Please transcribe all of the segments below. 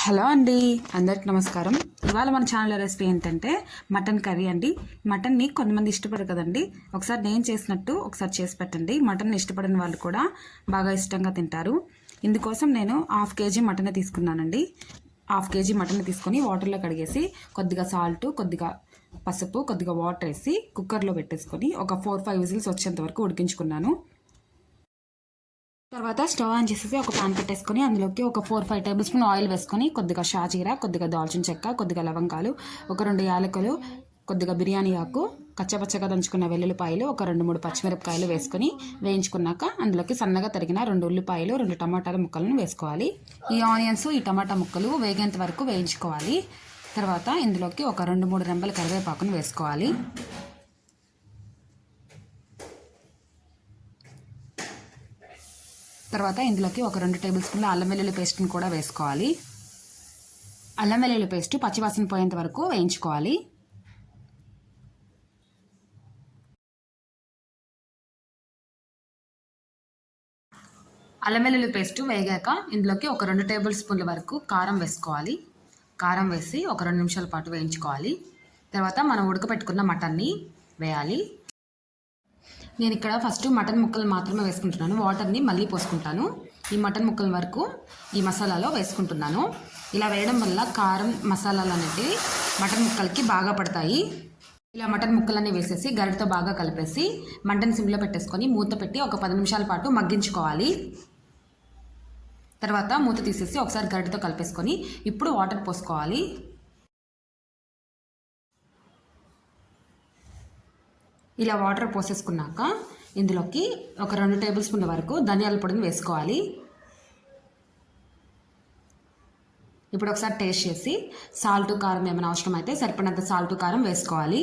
Hello అండి, అందరికి నమస్కారం. ఇవాళ మన ఛానల్ రెసిపీ ఏంటంటే మటన్ కర్రీ అండి. మటన్ని కొంతమంది ఇష్టపడరు కదండి. ఒకసారి నేను చేసినట్టు ఒకసారి చేసి పెట్టండి. మటన్ ఇష్టపడిన వాళ్ళు కూడా బాగా ఇష్టంగా తింటారు. ఇందుకోసం నేను 1/2 కేజీ మటన్ తీసుకున్నానండి. 1/2 కేజీ మటన్ తీసుకొని వాటర్లో కడిగేసి కొద్దిగా సాల్ట్, కొద్దిగా పసుపు, కొద్దిగా వాటర్ వేసి కుక్కర్లో పెట్టేసుకొని ఒక 4-5 విజిల్స్ వచ్చేంత వరకు ఉడికించుకున్నాను. తర్వాత స్టవ్ ఆన్ చేసేసి ఒక పాన్ పెట్టేసుకొని అందులోకి ఒక 4-5 టేబుల్ స్పూన్ ఆయిల్ వేసుకొని కొద్దిగా షాజీరా, కొద్దిగా దాల్చిన చెక్క, కొద్దిగా లవంగాలు, ఒక 2 యాలకులు, కొద్దిగా బిర్యానీ ఆకు, కచ్చపచ్చగా దంచుకున్న వెల్లుల్లిపాయలు, ఒక 2-3 పచ్చిమిరపకాయలు వేసుకొని వేయించుకున్నాక అందులోకి సన్నగా తరిగిన 2 ఉల్లిపాయలు, 2 టమాటాల ముక్కలను వేసుకోవాలి. ఈ ఆనియన్స్, ఈ టమాటా ముక్కలు వేగేంత వరకు వేయించుకోవాలి. తర్వాత ఇందులోకి ఒక 2-3 రెమ్మల కరివేపాకును వేసుకోవాలి. తర్వాత ఇందులోకి ఒక 2 టేబుల్ స్పూన్ల అల్లం వెల్లుల్లి పేస్ట్ని కూడా వేసుకోవాలి. అల్లం వెల్లుల్లి పేస్ట్ పచ్చివాసన పోయేంత వరకు వేయించుకోవాలి. అల్లం వెల్లుల్లి పేస్ట్ వేగాక ఇందులోకి ఒక 2 టేబుల్ స్పూన్ల వరకు కారం వేసుకోవాలి. కారం వేసి ఒక 2 నిమిషాల పాటు వేయించుకోవాలి. తర్వాత మనం ఉడకపెట్టుకున్న మటన్ని వేయాలి. నేను ఇక్కడ ఫస్ట్ మటన్ ముక్కలు మాత్రమే వేసుకుంటున్నాను. వాటర్ని మళ్ళీ పోసుకుంటాను. ఈ మటన్ ముక్కల వరకు ఈ మసాలాలో వేసుకుంటున్నాను. ఇలా వేయడం వల్ల కారం, మసాలాలు అనేవి మటన్ ముక్కలకి బాగా పడతాయి. ఇలా మటన్ ముక్కలన్నీ వేసేసి గరిటతో బాగా కలిపేసి మంటని సిమ్లో పెట్టేసుకొని మూత పెట్టి ఒక 10 నిమిషాల పాటు మగ్గించుకోవాలి. తర్వాత మూత తీసేసి ఒకసారి గరిటతో కలిపేసుకొని ఇప్పుడు వాటర్ పోసుకోవాలి. ఇలా వాటర్ పోసేసుకున్నాక ఇందులోకి ఒక 2 టేబుల్ స్పూన్ల వరకు ధనియాల పొడిని వేసుకోవాలి. ఇప్పుడు ఒకసారి టేస్ట్ చేసి సాల్ట్, కారం ఏమైనా అవసరం అయితే సరిపడినంత సాల్ట్, కారం వేసుకోవాలి.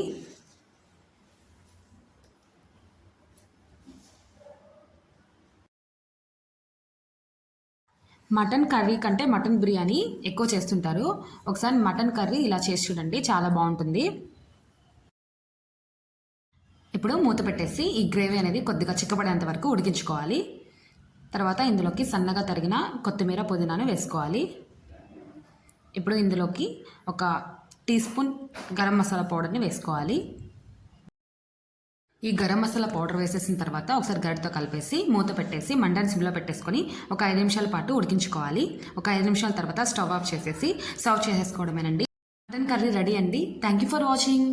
మటన్ కర్రీ కంటే మటన్ బిర్యానీ ఎక్కువ చేస్తుంటారు. ఒకసారి మటన్ కర్రీ ఇలా చేసి చూడండి, చాలా బాగుంటుంది. ఇప్పుడు మూత పెట్టేసి ఈ గ్రేవీ అనేది కొద్దిగా చిక్కబడేంత వరకు ఉడికించుకోవాలి. తర్వాత ఇందులోకి సన్నగా తరిగిన కొత్తిమీర, పుదీనాను వేసుకోవాలి. ఇప్పుడు ఇందులోకి ఒక టీ స్పూన్ గరం మసాలా పౌడర్ని వేసుకోవాలి. ఈ గరం మసాలా పౌడర్ వేసేసిన తర్వాత ఒకసారి గరిటతో కలిపేసి మూత పెట్టేసి మంటని సిమ్లో పెట్టేసుకొని ఒక 5 నిమిషాల పాటు ఉడికించుకోవాలి. ఒక 5 నిమిషాల తర్వాత స్టవ్ ఆఫ్ చేసేసి సర్వ్ చేసేసుకోవడమేనండి. మటన్ కర్రీ రెడీ అండి. Thank you for watching.